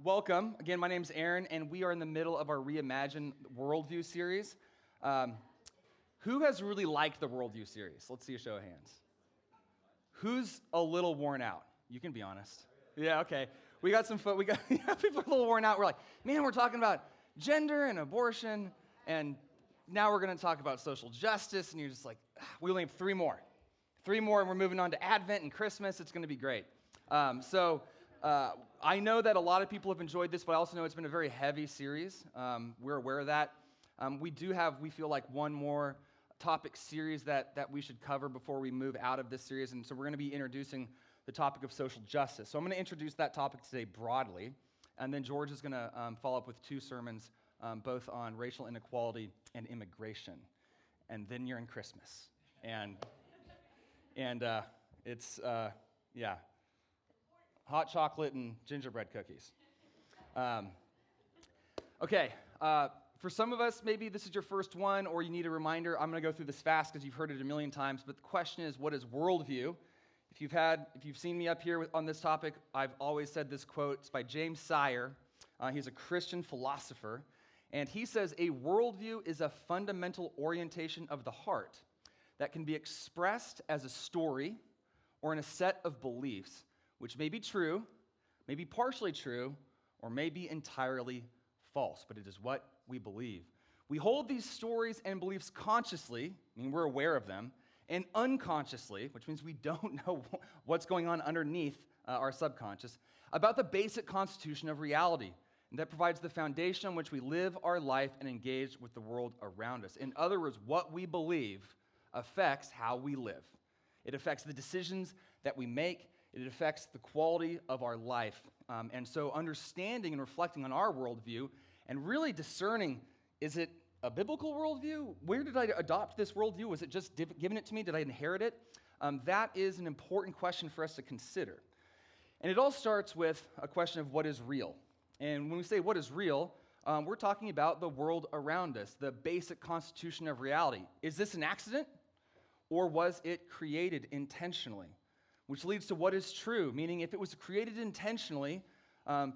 Welcome. Again, my name's Aeron, and we are in the middle of our Reimagine Worldview series. Who has really liked the Worldview series? Let's see a show of hands. Who's a little worn out? You can be honest. Yeah, okay. We got people a little worn out. We're like, man, we're talking about gender and abortion, and now we're going to talk about social justice, and you're just like, we only have three more. And we're moving on to Advent and Christmas. It's going to be great. I know that a lot of people have enjoyed this, but I also know it's been a very heavy series. We're aware of that. We feel like one more topic series that we should cover before we move out of this series, and so we're going to be introducing the topic of social justice. So I'm going to introduce that topic today broadly, and then George is going to follow up with two sermons, both on racial inequality and immigration. And then you're in Christmas. And it's hot chocolate and gingerbread cookies. Okay, for some of us, maybe this is your first one, or you need a reminder. I'm going to go through this fast because you've heard it a million times, but the question is, what is worldview? If you've seen me up here on this topic, I've always said this quote. It's by James Sire. He's a Christian philosopher, and he says, a worldview is a fundamental orientation of the heart that can be expressed as a story or in a set of beliefs, which may be true, may be partially true, or may be entirely false, but it is what we believe. We hold these stories and beliefs consciously, meaning we're aware of them, and unconsciously, which means we don't know what's going on underneath our subconscious, about the basic constitution of reality. And that provides the foundation on which we live our life and engage with the world around us. In other words, what we believe affects how we live. It affects the decisions that we make. It affects the quality of our life. And so understanding and reflecting on our worldview and really discerning, is it a biblical worldview? Where did I adopt this worldview? Was it just given it to me? Did I inherit it? That is an important question for us to consider. And it all starts with a question of what is real. And when we say what is real, we're talking about the world around us, the basic constitution of reality. Is this an accident, or was it created intentionally? Which leads to what is true, meaning if it was created intentionally,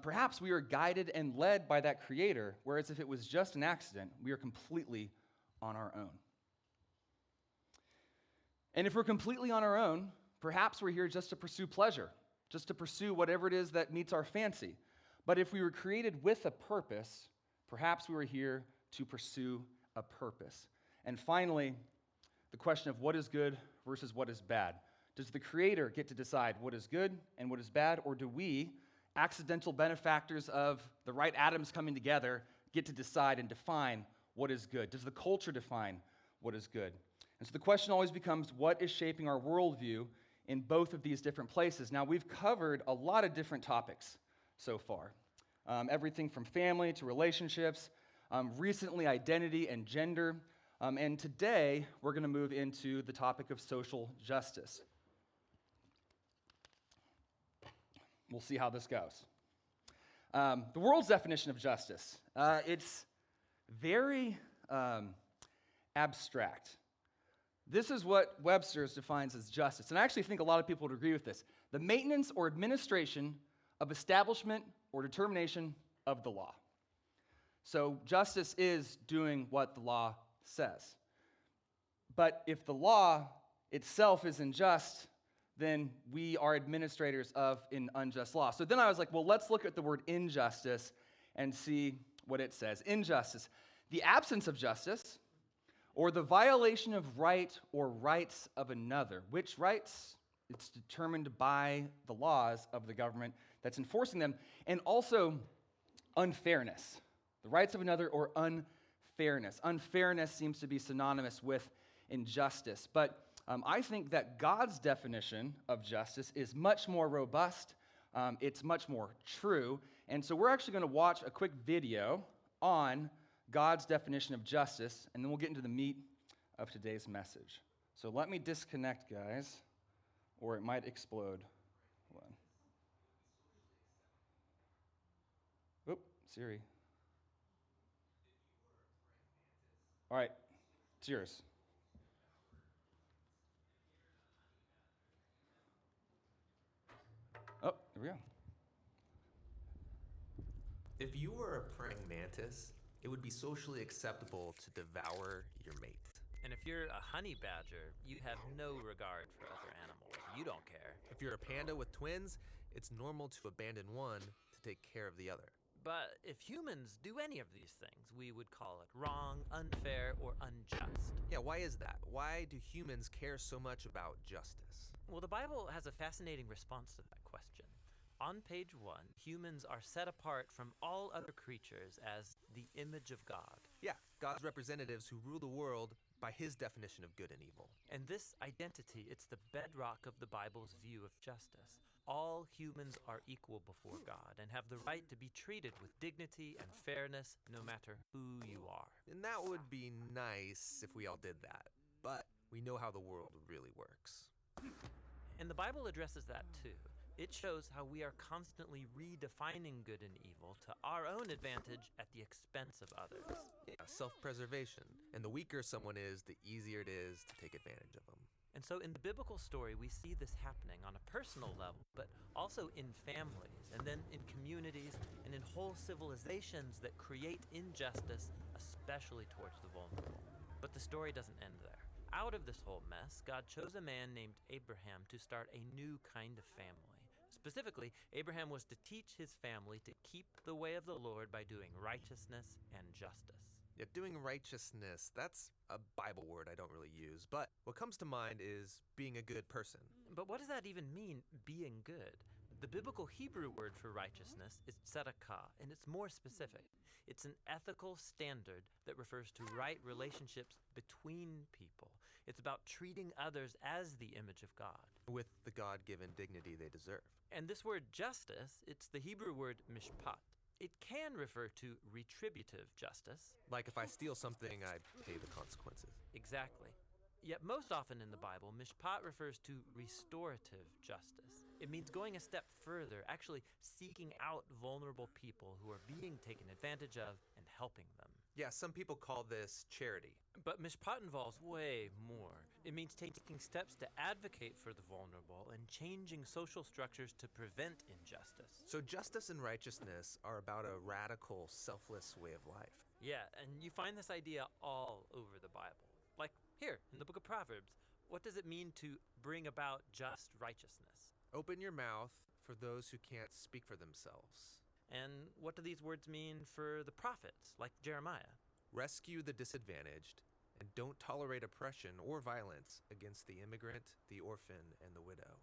perhaps we are guided and led by that creator, whereas if it was just an accident, we are completely on our own. And if we're completely on our own, perhaps we're here just to pursue pleasure, just to pursue whatever it is that meets our fancy. But if we were created with a purpose, perhaps we were here to pursue a purpose. And finally, the question of what is good versus what is bad. Does the Creator get to decide what is good and what is bad, or do we, accidental benefactors of the right atoms coming together, get to decide and define what is good? Does the culture define what is good? And so the question always becomes, what is shaping our worldview in both of these different places? Now, we've covered a lot of different topics so far. Everything from family to relationships, recently identity and gender, and today we're going to move into the topic of social justice. We'll see how this goes. The world's definition of justice, it's very abstract. This is what Webster's defines as justice, and I actually think a lot of people would agree with this. The maintenance or administration of establishment or determination of the law. So justice is doing what the law says. But if the law itself is unjust, then we are administrators of an unjust law. So then I was like, well, let's look at the word injustice and see what it says. Injustice, the absence of justice, or the violation of right or rights of another. Which rights? It's determined by the laws of the government that's enforcing them. And also unfairness, the rights of another or unfairness. Unfairness seems to be synonymous with injustice. But I think that God's definition of justice is much more robust. It's much more true. And so we're actually going to watch a quick video on God's definition of justice, and then we'll get into the meat of today's message. So let me disconnect, guys, or it might explode. Hold on. Oop, Siri. All right, it's yours. Oh, there we go. If you were a praying mantis, it would be socially acceptable to devour your mate. And if you're a honey badger, you have no regard for other animals. You don't care. If you're a panda with twins, it's normal to abandon one to take care of the other. But if humans do any of these things, we would call it wrong, unfair, or unjust. Yeah, why is that? Why do humans care so much about justice? Well, the Bible has a fascinating response to that question. On page 1, humans are set apart from all other creatures as the image of God. Yeah, God's representatives who rule the world by his definition of good and evil. And this identity, it's the bedrock of the Bible's view of justice. All humans are equal before God and have the right to be treated with dignity and fairness no matter who you are. And that would be nice if we all did that. But we know how the world really works. And the Bible addresses that too. It shows how we are constantly redefining good and evil to our own advantage at the expense of others. Yeah, self-preservation. And the weaker someone is, the easier it is to take advantage of them. And so in the biblical story, we see this happening on a personal level, but also in families, and then in communities, and in whole civilizations that create injustice, especially towards the vulnerable. But the story doesn't end there. Out of this whole mess, God chose a man named Abraham to start a new kind of family. Specifically, Abraham was to teach his family to keep the way of the Lord by doing righteousness and justice. Yeah, doing righteousness, that's a Bible word I don't really use, but what comes to mind is being a good person. But what does that even mean, being good? The biblical Hebrew word for righteousness is tzedakah, and it's more specific. It's an ethical standard that refers to right relationships between people. It's about treating others as the image of God, With the God-given dignity they deserve. And this word justice, it's the Hebrew word mishpat. It can refer to retributive justice. Like if I steal something, I pay the consequences. Exactly. Yet most often in the Bible, mishpat refers to restorative justice. It means going a step further, actually seeking out vulnerable people who are being taken advantage of and helping them. Yeah, some people call this charity. But mishpat involves way more. It means taking steps to advocate for the vulnerable and changing social structures to prevent injustice. So justice and righteousness are about a radical, selfless way of life. Yeah, and you find this idea all over the Bible. Like here, in the book of Proverbs, what does it mean to bring about just righteousness? Open your mouth for those who can't speak for themselves. And what do these words mean for the prophets, like Jeremiah? Rescue the disadvantaged, and don't tolerate oppression or violence against the immigrant, the orphan, and the widow.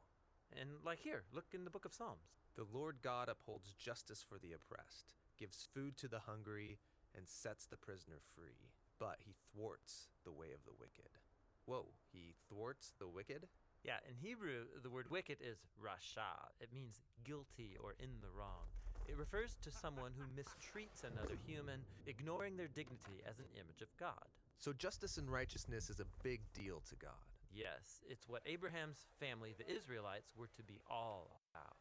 And like here, look in the book of Psalms. The Lord God upholds justice for the oppressed, gives food to the hungry, and sets the prisoner free. But he thwarts the way of the wicked. Whoa, he thwarts the wicked? Yeah, in Hebrew, the word wicked is rasha. It means guilty or in the wrong. It refers to someone who mistreats another human, ignoring their dignity as an image of God. So justice and righteousness is a big deal to God. Yes, it's what Abraham's family, the Israelites, were to be all about.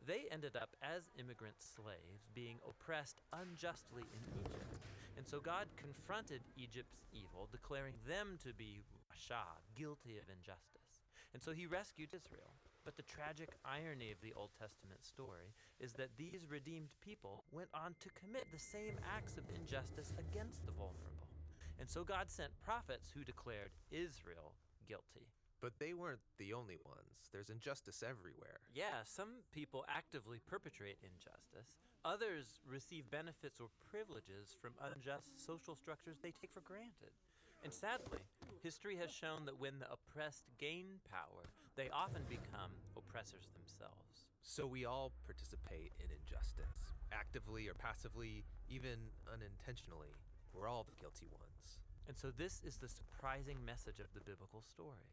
They ended up as immigrant slaves, being oppressed unjustly in Egypt. And so God confronted Egypt's evil, declaring them to be rasha, guilty of injustice. And so he rescued Israel. But the tragic irony of the Old Testament story is that these redeemed people went on to commit the same acts of injustice against the vulnerable. And so God sent prophets who declared Israel guilty. But they weren't the only ones. There's injustice everywhere. Yeah, some people actively perpetrate injustice. Others receive benefits or privileges from unjust social structures they take for granted. And sadly, history has shown that when the oppressed gain power, they often become oppressors themselves. So we all participate in injustice, actively or passively, even unintentionally. We're all the guilty ones. And so this is the surprising message of the biblical story.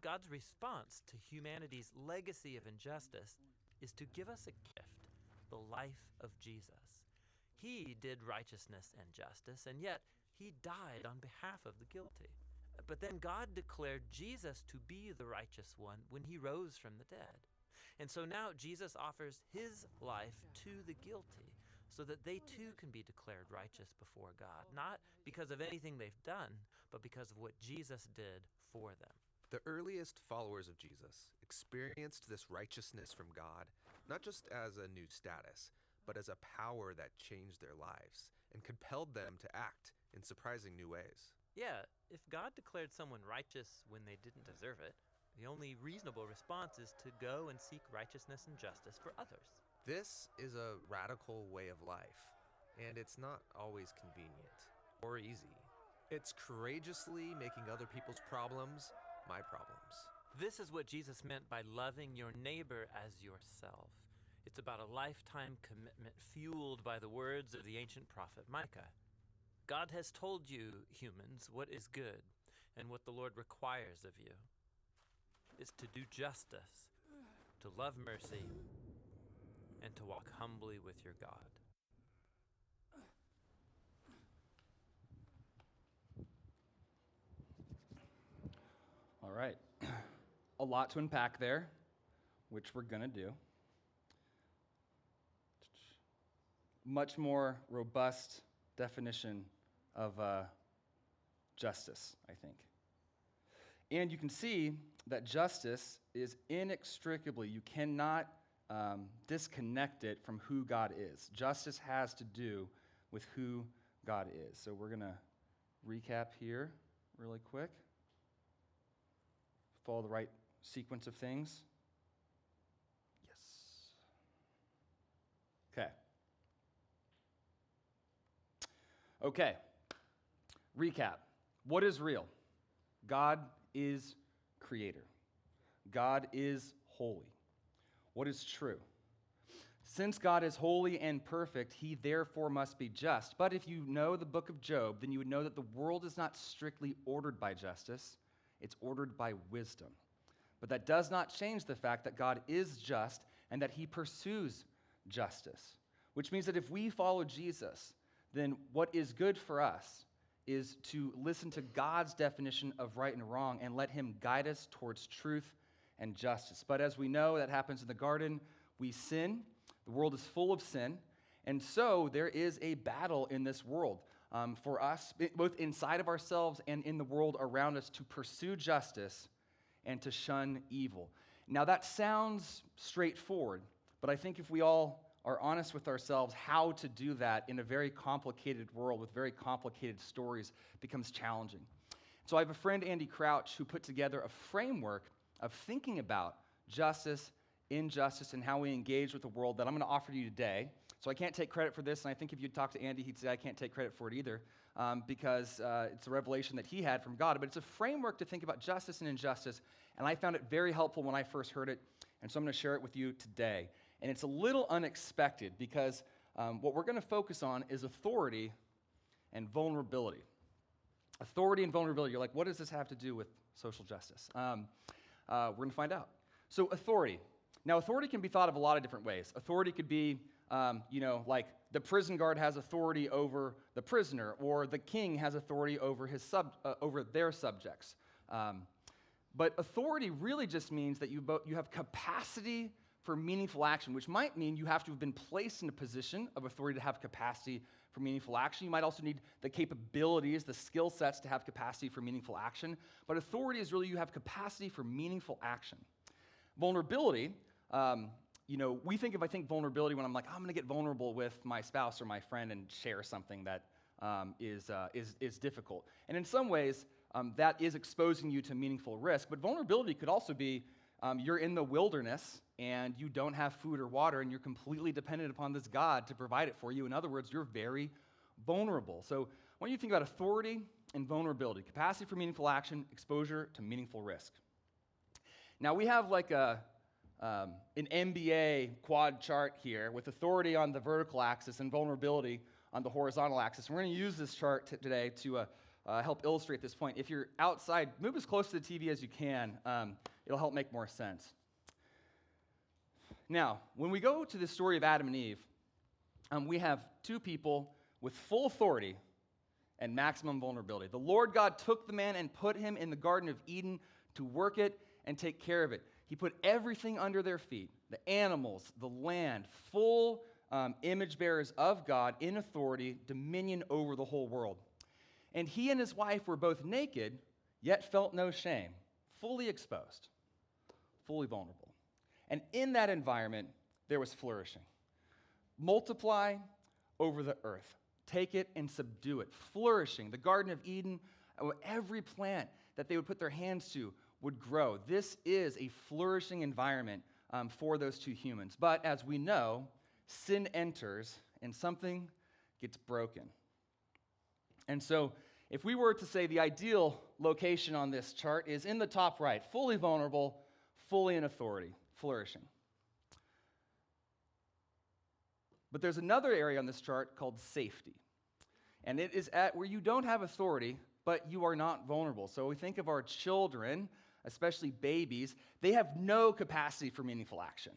God's response to humanity's legacy of injustice is to give us a gift, the life of Jesus. He did righteousness and justice, and yet he died on behalf of the guilty. But then God declared Jesus to be the righteous one when he rose from the dead. And so now Jesus offers his life to the guilty so that they too can be declared righteous before God, not because of anything they've done, but because of what Jesus did for them. The earliest followers of Jesus experienced this righteousness from God, not just as a new status, but as a power that changed their lives and compelled them to act in surprising new ways. Yeah, if God declared someone righteous when they didn't deserve it, the only reasonable response is to go and seek righteousness and justice for others. This is a radical way of life, and it's not always convenient or easy. It's courageously making other people's problems my problems. This is what Jesus meant by loving your neighbor as yourself. It's about a lifetime commitment fueled by the words of the ancient prophet Micah. God has told you, humans, what is good and what the Lord requires of you is to do justice, to love mercy, and to walk humbly with your God. All right. A lot to unpack there, which we're going to do. Much more robust definition of justice, I think. And you can see that justice is inextricably, you cannot disconnect it from who God is. Justice has to do with who God is. So we're going to recap here really quick. Follow the right sequence of things. Yes. Okay. Recap. What is real? God is creator. God is holy. What is true? Since God is holy and perfect, he therefore must be just. But if you know the book of Job, then you would know that the world is not strictly ordered by justice. It's ordered by wisdom. But that does not change the fact that God is just and that he pursues justice, which means that if we follow Jesus, then what is good for us is to listen to God's definition of right and wrong and let him guide us towards truth and justice. But as we know, that happens in the garden. We sin. The world is full of sin. And so there is a battle in this world for us, both inside of ourselves and in the world around us, to pursue justice and to shun evil. Now that sounds straightforward, but I think if we all are honest with ourselves, how to do that in a very complicated world with very complicated stories becomes challenging. So I have a friend, Andy Crouch, who put together a framework of thinking about justice, injustice, and how we engage with the world that I'm going to offer to you today. So I can't take credit for this, and I think if you'd talk to Andy, he'd say I can't take credit for it either, because it's a revelation that he had from God. But it's a framework to think about justice and injustice, and I found it very helpful when I first heard it, and so I'm going to share it with you today. And it's a little unexpected, because what we're going to focus on is authority and vulnerability. Authority and vulnerability. You're like, what does this have to do with social justice? We're going to find out. So authority. Now, authority can be thought of a lot of different ways. Authority could be, like the prison guard has authority over the prisoner, or the king has authority over over their subjects. But authority really just means that you have capacity for meaningful action, which might mean you have to have been placed in a position of authority to have capacity for meaningful action. You might also need the capabilities, the skill sets to have capacity for meaningful action. But authority is really you have capacity for meaningful action. Vulnerability, we think vulnerability when I'm like, I'm going to get vulnerable with my spouse or my friend and share something that is difficult. And in some ways, that is exposing you to meaningful risk. But vulnerability could also be you're in the wilderness and you don't have food or water and you're completely dependent upon this God to provide it for you. In other words, you're very vulnerable. So when you think about authority and vulnerability, capacity for meaningful action, exposure to meaningful risk. Now we have like an NBA quad chart here with authority on the vertical axis and vulnerability on the horizontal axis. And we're going to use this chart today to help illustrate this point. If you're outside, move as close to the TV as you can. It'll help make more sense. Now, when we go to the story of Adam and Eve, we have two people with full authority and maximum vulnerability. The Lord God took the man and put him in the Garden of Eden to work it and take care of it. He put everything under their feet, the animals, the land, full image bearers of God in authority, dominion over the whole world. And he and his wife were both naked, yet felt no shame, fully exposed, fully vulnerable. And in that environment, there was flourishing. multiply over the earth. Take it and subdue it. Flourishing. The Garden of Eden, every plant that they would put their hands to would grow. This is a flourishing environment for those two humans. But as we know, sin enters and something gets broken. And so if we were to say the ideal location on this chart is in the top right, fully vulnerable, fully in authority, flourishing. But there's another area on this chart called safety. And it is at where you don't have authority, but you are not vulnerable. So we think of our children, especially babies, they have no capacity for meaningful action.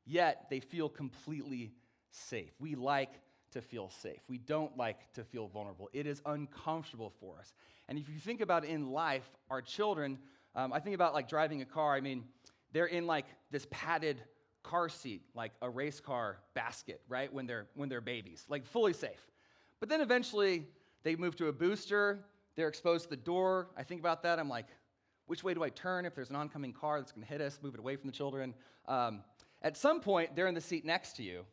Yet they feel completely safe. We like to feel safe. We don't like to feel vulnerable. It is uncomfortable for us. And if you think about it in life, our children, I think about like driving a car. I mean, they're in like this padded car seat, like a race car basket, right? When they're babies, like fully safe. But then eventually they move to a booster. They're exposed to the door. I think about that. I'm like, which way do I turn if there's an oncoming car that's going to hit us? Move it away from the children. At some point, they're in the seat next to you.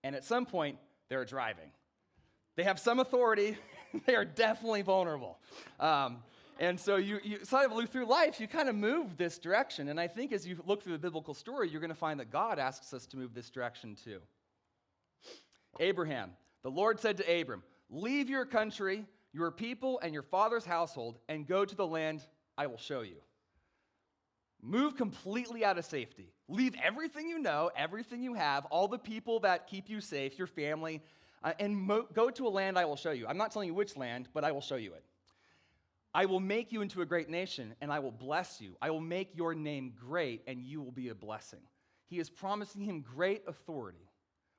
And at some point, they're driving. They have some authority. They are definitely vulnerable. And so you sort of look through life, you kind of move this direction. And I think as you look through the biblical story, you're going to find that God asks us to move this direction too. Abraham, the Lord said to Abram, leave your country, your people, and your father's household, and go to the land I will show you. Move completely out of safety. Leave everything you know, everything you have, all the people that keep you safe, your family, and go to a land I will show you. I'm not telling you which land, but I will show you it. I will make you into a great nation, and I will bless you. I will make your name great, and you will be a blessing. He is promising him great authority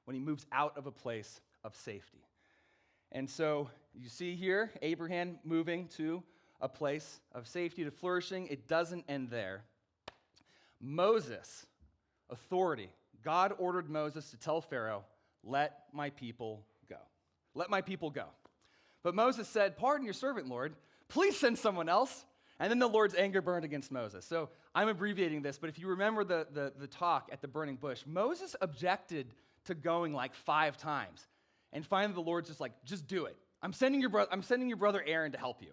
when he moves out of a place of safety. And so you see here, Abraham moving to a place of safety, to flourishing. It doesn't end there. Moses, authority. God ordered Moses to tell Pharaoh, let my people go. Let my people go. But Moses said, pardon your servant, Lord. Please send someone else. And then the Lord's anger burned against Moses. So I'm abbreviating this, but if you remember the talk at the burning bush, Moses objected to going like 5 times. And finally the Lord's just like, just do it. I'm sending your brother Aeron to help you.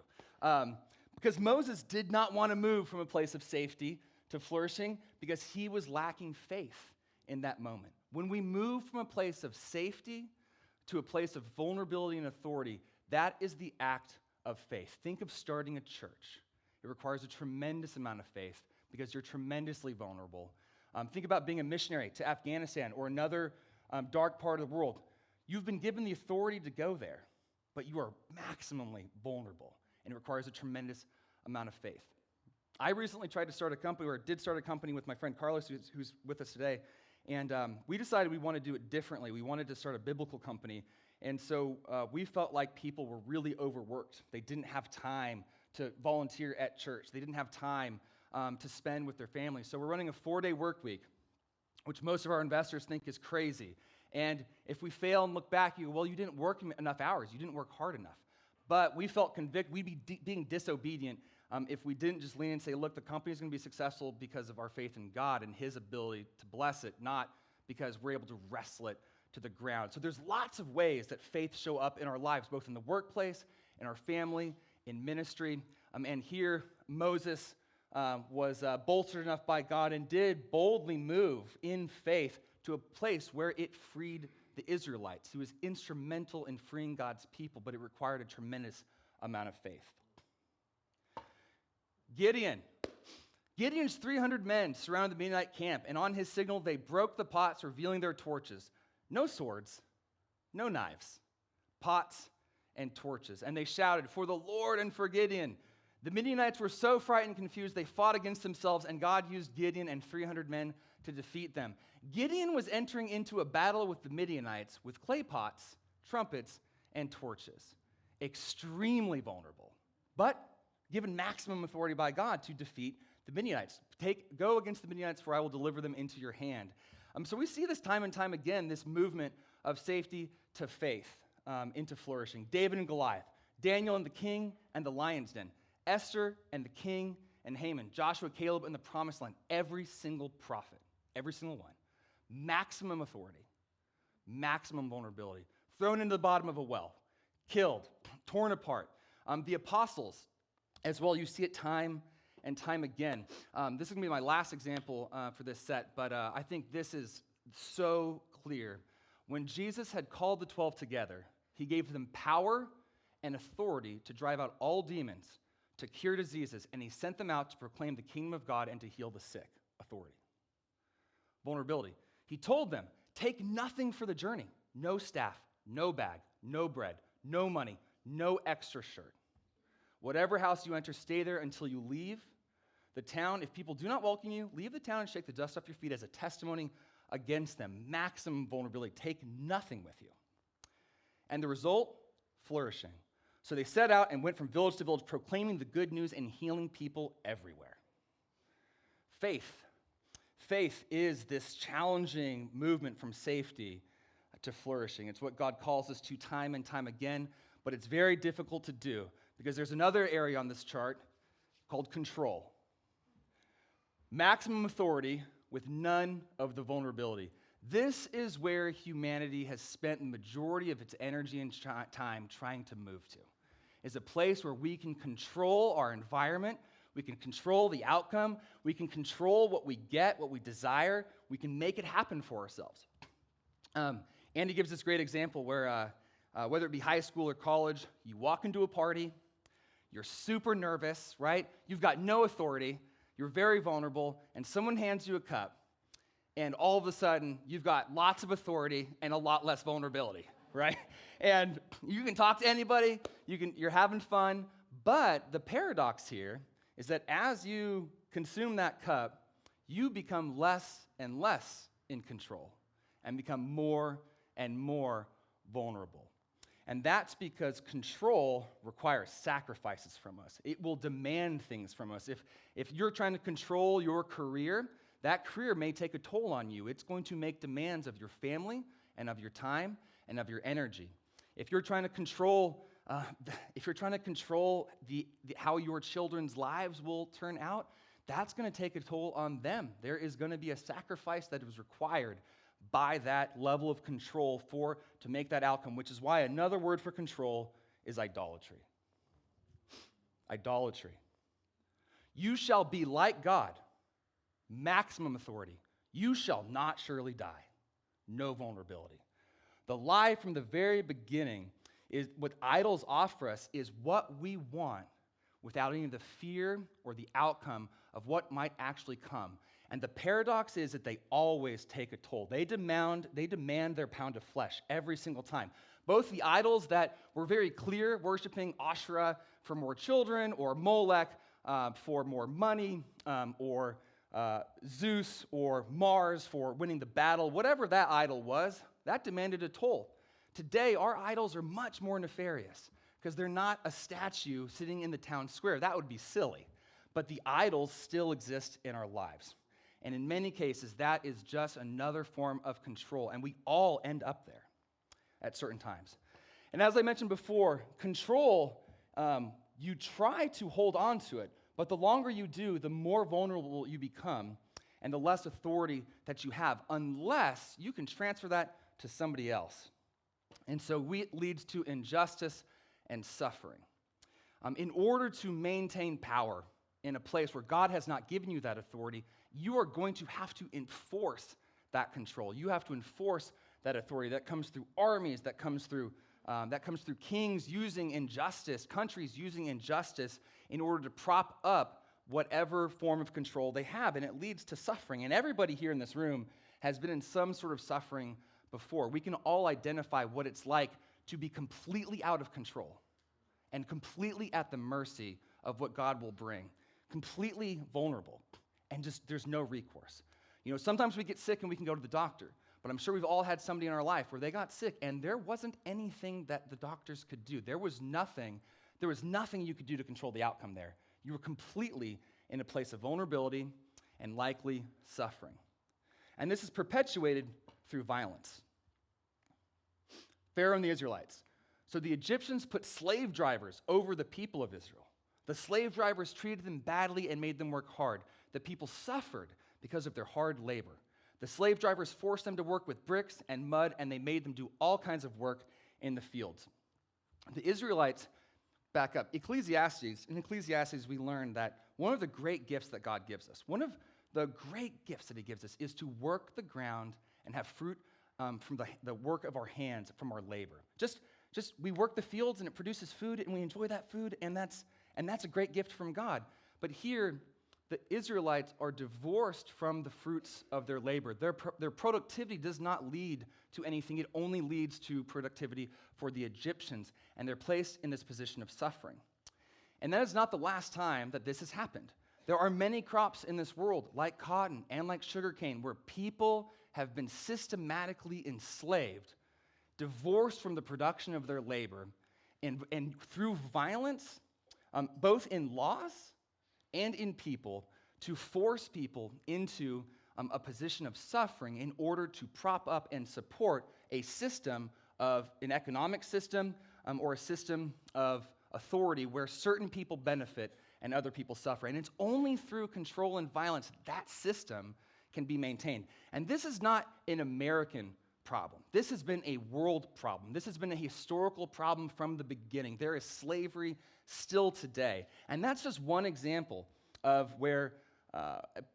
Because Moses did not want to move from a place of safety to flourishing because he was lacking faith in that moment. When we move from a place of safety to a place of vulnerability and authority, that is the act of faith. Think of starting a church. It requires a tremendous amount of faith because you're tremendously vulnerable. Think about being a missionary to Afghanistan or another dark part of the world. You've been given the authority to go there, but you are maximally vulnerable, and it requires a tremendous amount of faith. I recently tried to start a company, or did start a company with my friend Carlos, who's with us today, and we decided we want to do it differently. We wanted to start a biblical company, and so we felt like people were really overworked. They didn't have time to volunteer at church. They didn't have time to spend with their families. So we're running a 4-day work week, which most of our investors think is crazy. And if we fail and look back, you go, well, you didn't work enough hours. You didn't work hard enough. But we felt convicted. We'd be being disobedient if we didn't just lean and say, look, the company's going to be successful because of our faith in God and his ability to bless it, not because we're able to wrestle it to the ground. So there's lots of ways that faith show up in our lives, both in the workplace, in our family, in ministry. And here, Moses was bolstered enough by God and did boldly move in faith to a place where it freed the Israelites. He was instrumental in freeing God's people, but it required a tremendous amount of faith. Gideon's 300 men surrounded the Midianite camp, and on his signal, they broke the pots, revealing their torches. No swords, no knives, pots and torches. And they shouted, for the Lord and for Gideon. The Midianites were so frightened and confused, they fought against themselves, and God used Gideon and 300 men to defeat them. Gideon was entering into a battle with the Midianites with clay pots, trumpets, and torches. Extremely vulnerable, but given maximum authority by God to defeat the Midianites. Go against the Midianites, for I will deliver them into your hand. So we see this time and time again, this movement of safety to faith, into flourishing. David and Goliath, Daniel and the king and the lion's den, Esther and the king and Haman, Joshua, Caleb, and the promised land. Every single prophet, every single one, maximum authority, maximum vulnerability. Thrown into the bottom of a well, killed, torn apart. The apostles, as well, you see it time and time again. This is going to be my last example for this set, but I think this is so clear. When Jesus had called the 12 together, he gave them power and authority to drive out all demons, to cure diseases, and he sent them out to proclaim the kingdom of God and to heal the sick. Authority. Vulnerability. He told them, take nothing for the journey. No staff, no bag, no bread, no money, no extra shirt. Whatever house you enter, stay there until you leave the town. If people do not welcome you, leave the town and shake the dust off your feet as a testimony against them. Maximum vulnerability. Take nothing with you. And the result? Flourishing. So they set out and went from village to village, proclaiming the good news and healing people everywhere. Faith. Faith is this challenging movement from safety to flourishing. It's what God calls us to time and time again, but it's very difficult to do because there's another area on this chart called control. Maximum authority with none of the vulnerability. This is where humanity has spent the majority of its energy and time trying to move to. Is a place where we can control our environment, we can control the outcome, we can control what we get, what we desire, we can make it happen for ourselves. Andy gives this great example where whether it be high school or college, you walk into a party, you're super nervous, right? You've got no authority, you're very vulnerable, and someone hands you a cup, and all of a sudden, you've got lots of authority and a lot less vulnerability, right? And you can talk to anybody, you're having fun, but the paradox here is that as you consume that cup, you become less and less in control and become more and more vulnerable. And that's because control requires sacrifices from us. It will demand things from us. If you're trying to control your career, that career may take a toll on you. It's going to make demands of your family and of your time and of your energy. If you're trying to control, how your children's lives will turn out, that's going to take a toll on them. There is going to be a sacrifice that is required by that level of control to make that outcome, which is why another word for control is idolatry. Idolatry. You shall be like God. Maximum authority. You shall not surely die. No vulnerability. The lie from the very beginning is what idols offer us is what we want without any of the fear or the outcome of what might actually come. And the paradox is that they always take a toll. They demand their pound of flesh every single time. Both the idols that were very clear, worshiping Asherah for more children, or Molech for more money, or Zeus or Mars for winning the battle, whatever that idol was, that demanded a toll. Today, our idols are much more nefarious because they're not a statue sitting in the town square. That would be silly. But the idols still exist in our lives. And in many cases, that is just another form of control. And we all end up there at certain times. And as I mentioned before, control, you try to hold on to it, but the longer you do, the more vulnerable you become and the less authority that you have, unless you can transfer that to somebody else. And so it leads to injustice and suffering. In order to maintain power in a place where God has not given you that authority, you are going to have to enforce that control. You have to enforce that authority. That comes through armies, that comes through kings using injustice, countries using injustice in order to prop up whatever form of control they have, and it leads to suffering. And everybody here in this room has been in some sort of suffering before. We can all identify what it's like to be completely out of control and completely at the mercy of what God will bring, completely vulnerable, and just there's no recourse. You know, sometimes we get sick and we can go to the doctor, but I'm sure we've all had somebody in our life where they got sick and there wasn't anything that the doctors could do. There was nothing you could do to control the outcome there. You were completely in a place of vulnerability and likely suffering. And this is perpetuated through violence. Pharaoh and the Israelites. So the Egyptians put slave drivers over the people of Israel. The slave drivers treated them badly and made them work hard. The people suffered because of their hard labor. The slave drivers forced them to work with bricks and mud, and they made them do all kinds of work in the fields. The Israelites, back up, in Ecclesiastes we learn that one of the great gifts that God gives us, one of the great gifts that he gives us is to work the ground and have fruit from the work of our hands, from our labor. Just we work the fields and it produces food and we enjoy that food, and that's a great gift from God. But here, the Israelites are divorced from the fruits of their labor. Their productivity does not lead to anything. It only leads to productivity for the Egyptians, and they're placed in this position of suffering. And that is not the last time that this has happened. There are many crops in this world, like cotton and like sugarcane, where people have been systematically enslaved, divorced from the production of their labor, and through violence, both in laws and in people, to force people into a position of suffering in order to prop up and support a system of an economic system or a system of authority where certain people benefit and other people suffer. And it's only through control and violence that system can be maintained. And this is not an American problem. This has been a world problem. This has been a historical problem from the beginning. There is slavery still today. And that's just one example of where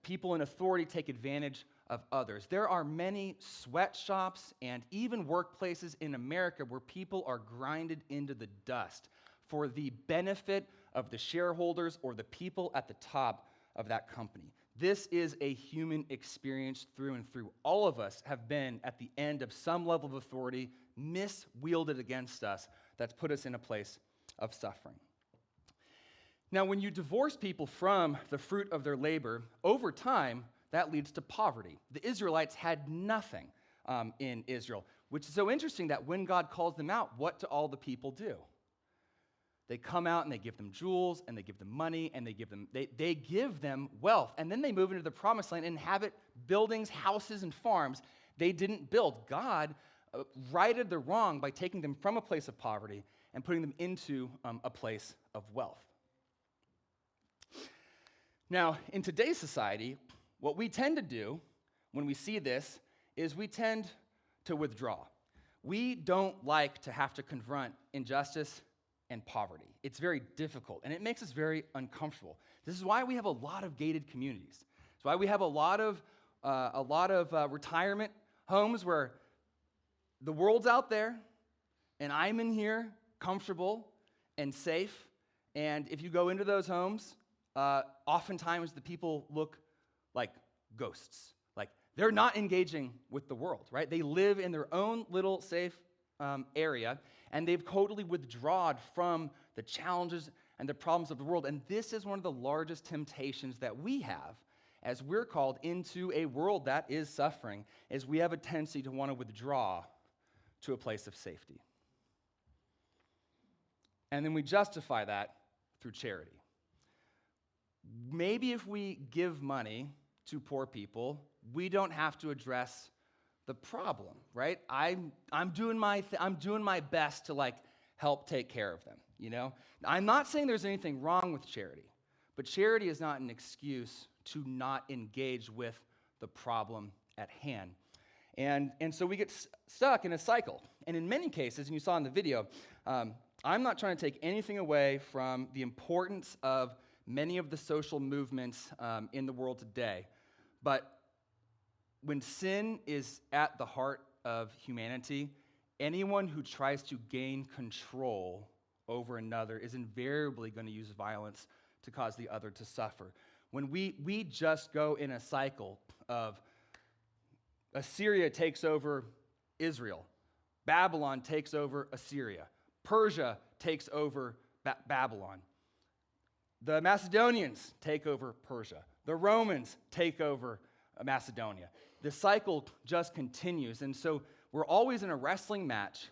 people in authority take advantage of others. There are many sweatshops and even workplaces in America where people are grinded into the dust for the benefit of the shareholders or the people at the top of that company. This is a human experience through and through. All of us have been at the end of some level of authority miswielded against us that's put us in a place of suffering. Now, when you divorce people from the fruit of their labor, over time, that leads to poverty. The Israelites had nothing in Israel, which is so interesting that when God calls them out, what do all the people do? They come out and they give them jewels and they give them money and they give them wealth. And then they move into the promised land and inhabit buildings, houses, and farms they didn't build. God righted the wrong by taking them from a place of poverty and putting them into a place of wealth. Now, in today's society, what we tend to do when we see this is we tend to withdraw. We don't like to have to confront injustice and poverty. It's very difficult, and it makes us very uncomfortable. This is why we have a lot of gated communities. It's why we have a lot of retirement homes where the world's out there, and I'm in here, comfortable and safe. And if you go into those homes, oftentimes the people look like ghosts. Like they're not engaging with the world, right? They live in their own little safe area, and they've totally withdrawn from the challenges and the problems of the world. And this is one of the largest temptations that we have as we're called into a world that is suffering, is we have a tendency to want to withdraw to a place of safety. And then we justify that through charity. Maybe if we give money to poor people, we don't have to address the problem, right? I'm doing my best to help take care of them, you know? I'm not saying there's anything wrong with charity, but charity is not an excuse to not engage with the problem at hand. And so we get stuck in a cycle. And in many cases, and you saw in the video, I'm not trying to take anything away from the importance of many of the social movements in the world today, but when sin is at the heart of humanity, anyone who tries to gain control over another is invariably going to use violence to cause the other to suffer. When we just go in a cycle of Assyria takes over Israel, Babylon takes over Assyria, Persia takes over Babylon, the Macedonians take over Persia, the Romans take over Macedonia. The cycle just continues, and so we're always in a wrestling match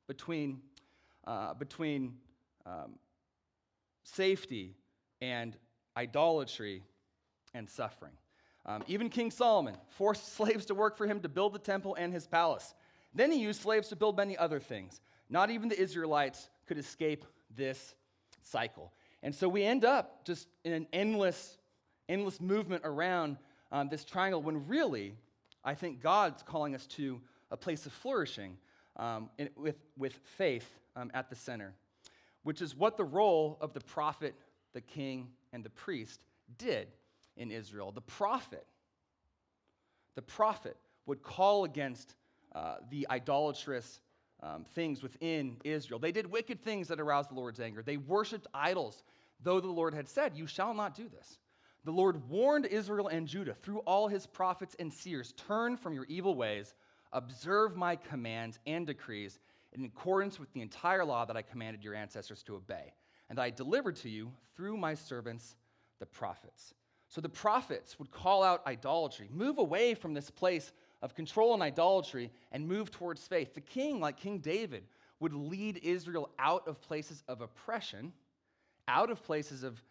between safety and idolatry and suffering. Even King Solomon forced slaves to work for him to build the temple and his palace. Then he used slaves to build many other things. Not even the Israelites could escape this cycle. And so we end up just in an endless movement around this triangle, when really I think God's calling us to a place of flourishing with faith at the center, which is what the role of the prophet, the king, and the priest did in Israel. The prophet would call against the idolatrous things within Israel. They did wicked things that aroused the Lord's anger. They worshiped idols, though the Lord had said, "You shall not do this." The Lord warned Israel and Judah through all his prophets and seers, "Turn from your evil ways, observe my commands and decrees in accordance with the entire law that I commanded your ancestors to obey, and I delivered to you through my servants, the prophets." So the prophets would call out idolatry, move away from this place of control and idolatry, and move towards faith. The king, like King David, would lead Israel out of places of oppression, out of places of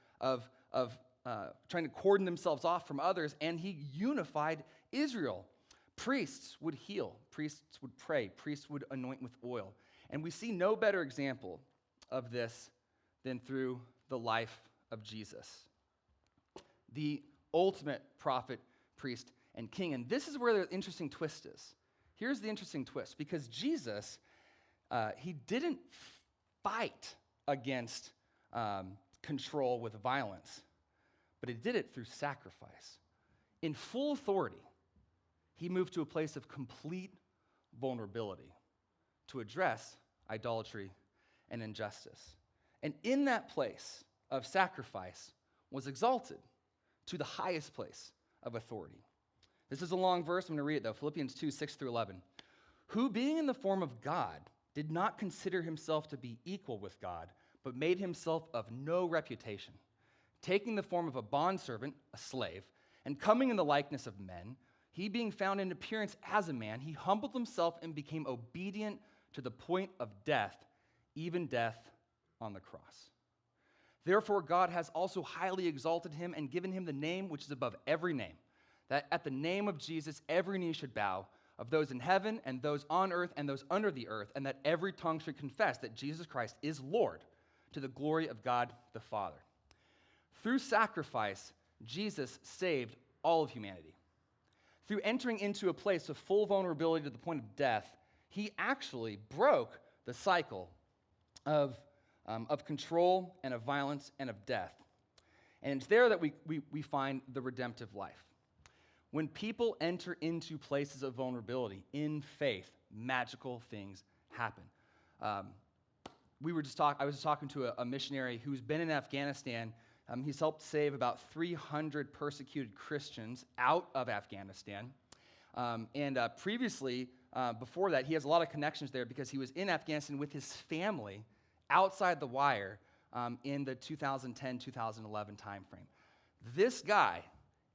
trying to cordon themselves off from others, and he unified Israel. Priests would heal, priests would pray, priests would anoint with oil. And we see no better example of this than through the life of Jesus, the ultimate prophet, priest, and king. And this is where the interesting twist is. Here's the interesting twist, because Jesus, he didn't fight against control with violence, but he did it through sacrifice. In full authority, he moved to a place of complete vulnerability to address idolatry and injustice. And in that place of sacrifice was exalted to the highest place of authority. This is a long verse. I'm going to read it, though. Philippians 2, 6 through 11. "Who, being in the form of God, did not consider himself to be equal with God, but made himself of no reputation, taking the form of a bondservant, a slave, and coming in the likeness of men, he being found in appearance as a man, he humbled himself and became obedient to the point of death, even death on the cross. Therefore God has also highly exalted him and given him the name which is above every name, that at the name of Jesus every knee should bow, of those in heaven and those on earth and those under the earth, and that every tongue should confess that Jesus Christ is Lord, to the glory of God the Father." Through sacrifice, Jesus saved all of humanity. Through entering into a place of full vulnerability to the point of death, he actually broke the cycle of control and of violence and of death. And it's there that we find the redemptive life. When people enter into places of vulnerability in faith, magical things happen. I was just talking to a missionary who's been in Afghanistan. He's helped save about 300 persecuted Christians out of Afghanistan. Previously, before that, he has a lot of connections there because he was in Afghanistan with his family outside the wire in the 2010-2011 timeframe. This guy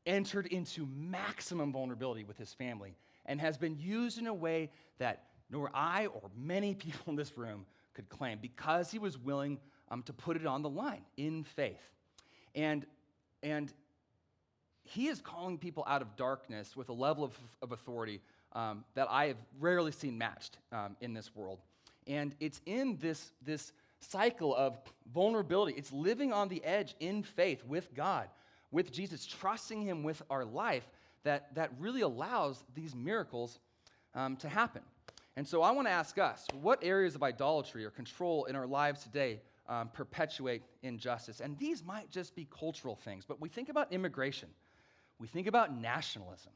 entered into maximum vulnerability with his family and has been used in a way that nor I or many people in this room could claim, because he was willing to put it on the line in faith. And he is calling people out of darkness with a level of authority that I have rarely seen matched in this world. And it's in this cycle of vulnerability. It's living on the edge in faith with God, with Jesus, trusting him with our life that really allows these miracles to happen. And so I want to ask us, what areas of idolatry or control in our lives today perpetuate injustice? And these might just be cultural things, but we think about immigration. We think about nationalism.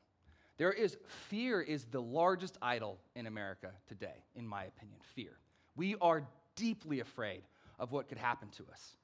Fear is the largest idol in America today, in my opinion, fear. We are deeply afraid of what could happen to us,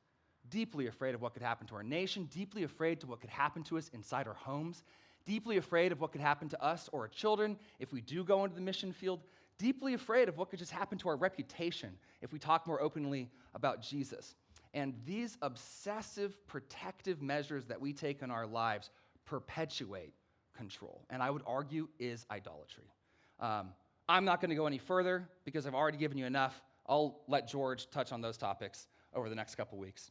deeply afraid of what could happen to our nation, deeply afraid of what could happen to us inside our homes, deeply afraid of what could happen to us or our children if we do go into the mission field, deeply afraid of what could just happen to our reputation if we talk more openly about Jesus. And these obsessive protective measures that we take in our lives perpetuate control, and I would argue is idolatry. I'm not going to go any further because I've already given you enough. I'll let George touch on those topics over the next couple weeks.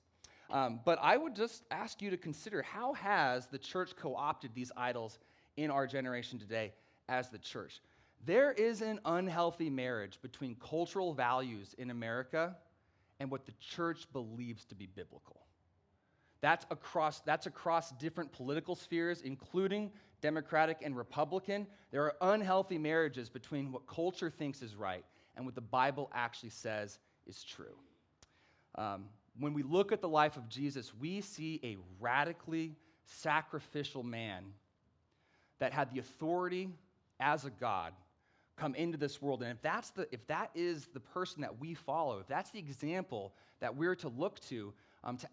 But I would just ask you to consider, how has the church co-opted these idols in our generation today as the church? There is an unhealthy marriage between cultural values in America and what the church believes to be biblical. That's across different political spheres, including Democratic and Republican. There are unhealthy marriages between what culture thinks is right and what the Bible actually says is true. When we look at the life of Jesus, we see a radically sacrificial man that had the authority as a God come into this world. And if that is the person that we follow, if that's the example that we're to look to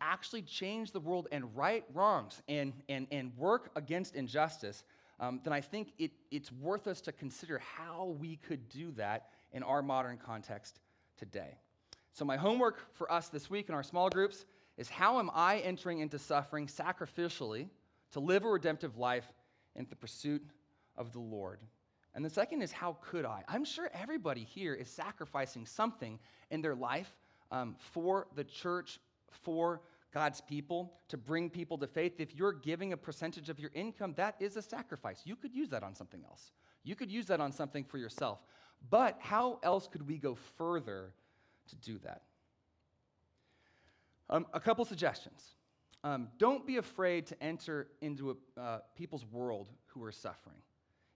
actually change the world and right wrongs and work against injustice, then I think it's worth us to consider how we could do that in our modern context today. So my homework for us this week in our small groups is, how am I entering into suffering sacrificially to live a redemptive life in the pursuit of the Lord? And the second is, how could I? I'm sure everybody here is sacrificing something in their life for the church, for God's people, to bring people to faith. If you're giving a percentage of your income, that is a sacrifice. You could use that on something else. You could use that on something for yourself. But how else could we go further to do that? A couple suggestions. Don't be afraid to enter into people's world who are suffering.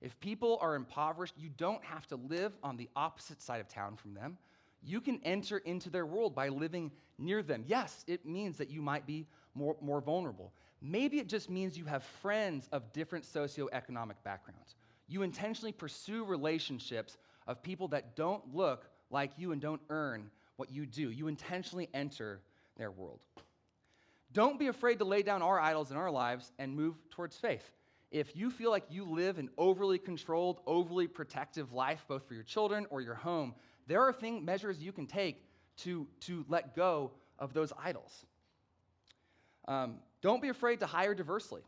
If people are impoverished, you don't have to live on the opposite side of town from them. You can enter into their world by living near them. Yes, it means that you might be more vulnerable. Maybe it just means you have friends of different socioeconomic backgrounds. You intentionally pursue relationships of people that don't look like you and don't earn what you do. You intentionally enter their world. Don't be afraid to lay down our idols in our lives and move towards faith. If you feel like you live an overly controlled, overly protective life, both for your children or your home, there are measures you can take to let go of those idols. Don't be afraid to hire diversely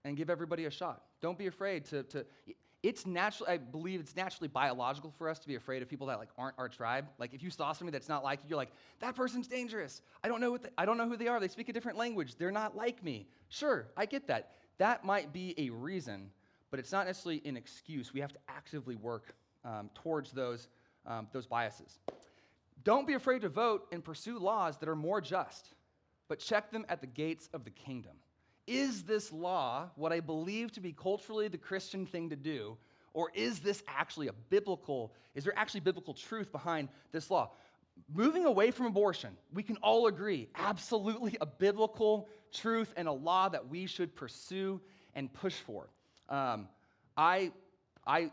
and give everybody a shot. Don't be afraid to it's natural. I believe it's naturally biological for us to be afraid of people that aren't our tribe. Like, if you saw somebody that's not like you, you're like, that person's dangerous. I don't know who they are. They speak a different language. They're not like me. Sure, I get that. That might be a reason, but it's not necessarily an excuse. We have to actively work towards those biases. Don't be afraid to vote and pursue laws that are more just, but check them at the gates of the kingdom. Is this law what I believe to be culturally the Christian thing to do, or is there actually biblical truth behind this law? Moving away from abortion, we can all agree, absolutely a biblical truth and a law that we should pursue and push for. I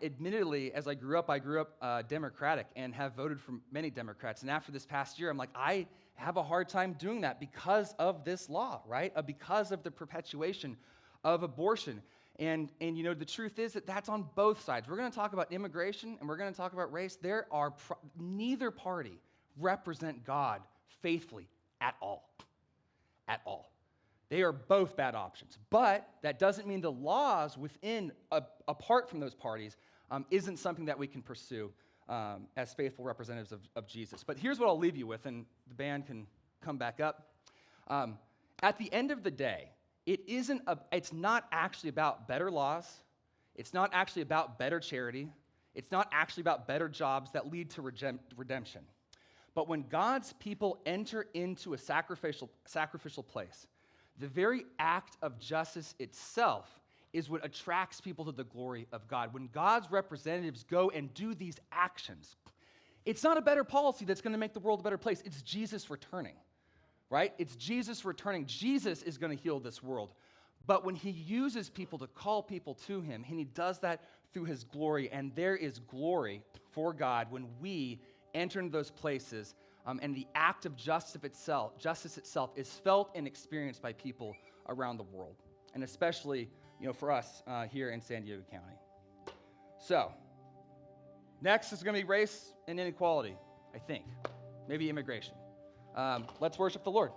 admittedly, as I grew up Democratic and have voted for many Democrats. And after this past year, I'm like, I have a hard time doing that because of this law, right? Because of the perpetuation of abortion. And the truth is that that's on both sides. We're going to talk about immigration and we're going to talk about race. Neither party represent God faithfully at all. At all. They are both bad options. But that doesn't mean the laws apart from those parties, isn't something that we can pursue as faithful representatives of Jesus. But here's what I'll leave you with, and the band can come back up. At the end of the day, it's not actually about better laws. It's not actually about better charity. It's not actually about better jobs that lead to redemption. But when God's people enter into a sacrificial place, the very act of justice itself is what attracts people to the glory of God. When God's representatives go and do these actions, it's not a better policy that's going to make the world a better place. It's Jesus returning, right? It's Jesus returning. Jesus is going to heal this world. But when he uses people to call people to him, and he does that through his glory, and there is glory for God when we enter into those places, and the act of justice itself is felt and experienced by people around the world, and especially, for us here in San Diego County. So, next is going to be race and inequality, I think. Maybe immigration. Let's worship the Lord.